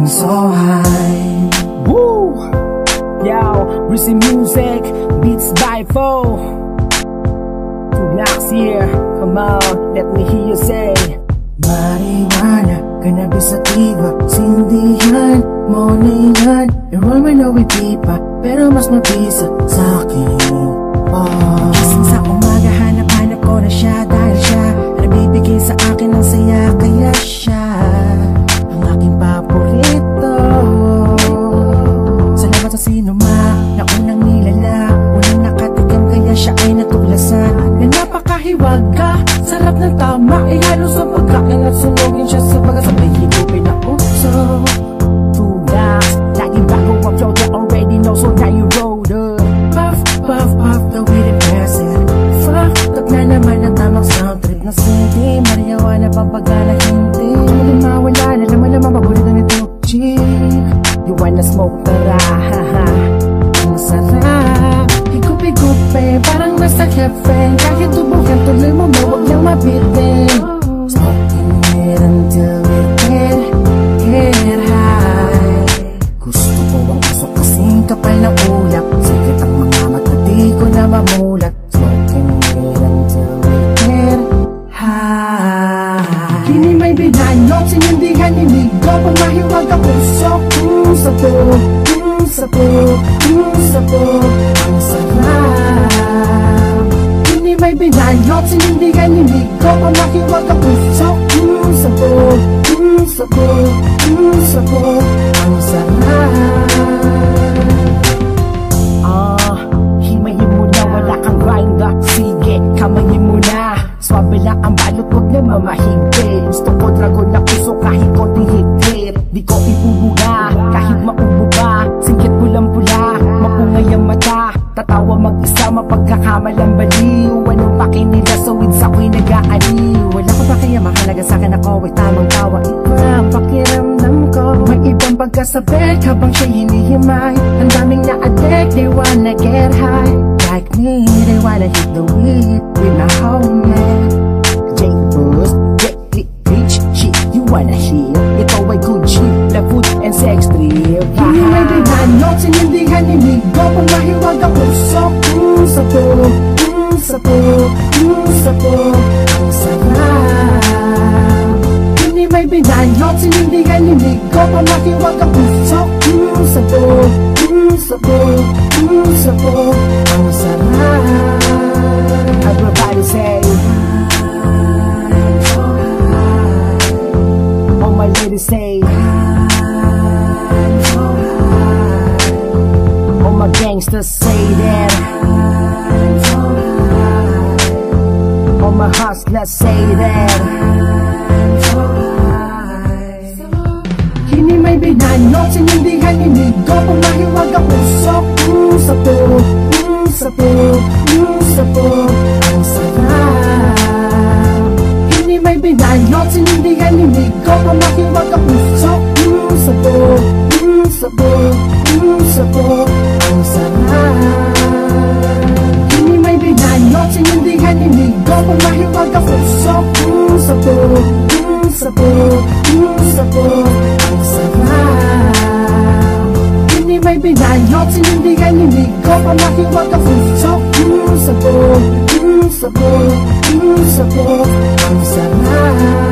I'm so high. Woo! Yo, Breezy Music, beats by Foe. Next year, come on, let me hear you say. Marijuana, cannabis sativa, sindihan mo na yan. I-roll man na with pipa, pero mas mabisa sa'kin pa. Gising sa umaga, hanap-hanap ko na siya. Dahil siya nabibigay sa akin ng saya. Kaya siya ang aking paborito. Salamat sa sinuma na unang nilala, unang nakatigam, kaya siya ay natuklasan na napakahiwaga, sarap ng tama, ihalo sa pagkain at sunugin siya sa pagkasabay higupin na uso. Tugas, laging bago ang flow, you already know, so now you roll up. Puff, puff, puff, the weed and pass it. Fuck, na naman ang tamang sound trip na hindi marijuana pampagana, hindi mawala na naman mabulit na nito, chick. You wanna smoke, tara, haha. Ang sarap, higup-higupe, parang nasa cafe. Kahit tubukan, tuloy mo, huwag niyang mabitin. Smoking it until we get high. Gusto ko ang puso kasing kapal na ulap. Sikit ang mga mata, di ko na mamulat. Smoking it until we get high. Kini may binanot, sinindihan inigo, pumahiwag ang puso. Sapog, sapog, sapog, ang sarap. Kini may binanot, sinindihan inigo, pumahiwag ang puso. Sapog, sapog, sapog, ang sarap. Himayin mo na, wala kang grinder. Sige, kamayin mo na. Swabe lang ang balot, huwag na mamahigpit. Gusto ko dragon na puso kahit konting higpit. Di ko ibubuga, kahit maubo ka. Singkit pulang-pula, mapungay ang mata. Tatawa mag-isa, mapagkakamalang baliw. Anong paki nila sa weeds, ako'y nag-aaliw. Wala ko ba kaya mahalaga sa'kin, ako ay tamang tawa. Iba ang pakiramdam ko, may ibang pagkasabik habang siya'y hinihimay. Ang daming na-addict, they wanna get high. Like me, they wanna hit the weed with my homie J-Boost, J-Click, shit, you wanna hear? Ito ay good shit, love food and sex trip. Hindi may binanot, sinindihan inigo, pumahiwag ang puso. Sapog, sapog, sapog, ang sarap. Hindi may binanot, sinindihan inigo, pumahiwag ang puso. Sapog, sapog, sapog, ang sarap. Everybody say, all my ladies say, all my gangsters say that, all my hustlers say that. Kini may binanot, sinindihan inigo, pumahiwag ang puso. Sapog, sapog, sapog, ang sarap. Kini may binanot, sinindihan inigo, pumahiwag ang puso. Sapog, sapog, sapog, ang sarap. Kini may binanot, sinindihan inigo, pumahiwag ang puso. Sapog, sapog, sapog, ang sarap. Kini may binanot, sinindihan inigo, pumahiwag ang puso. Sapog, sapog, sapog, ang sarap.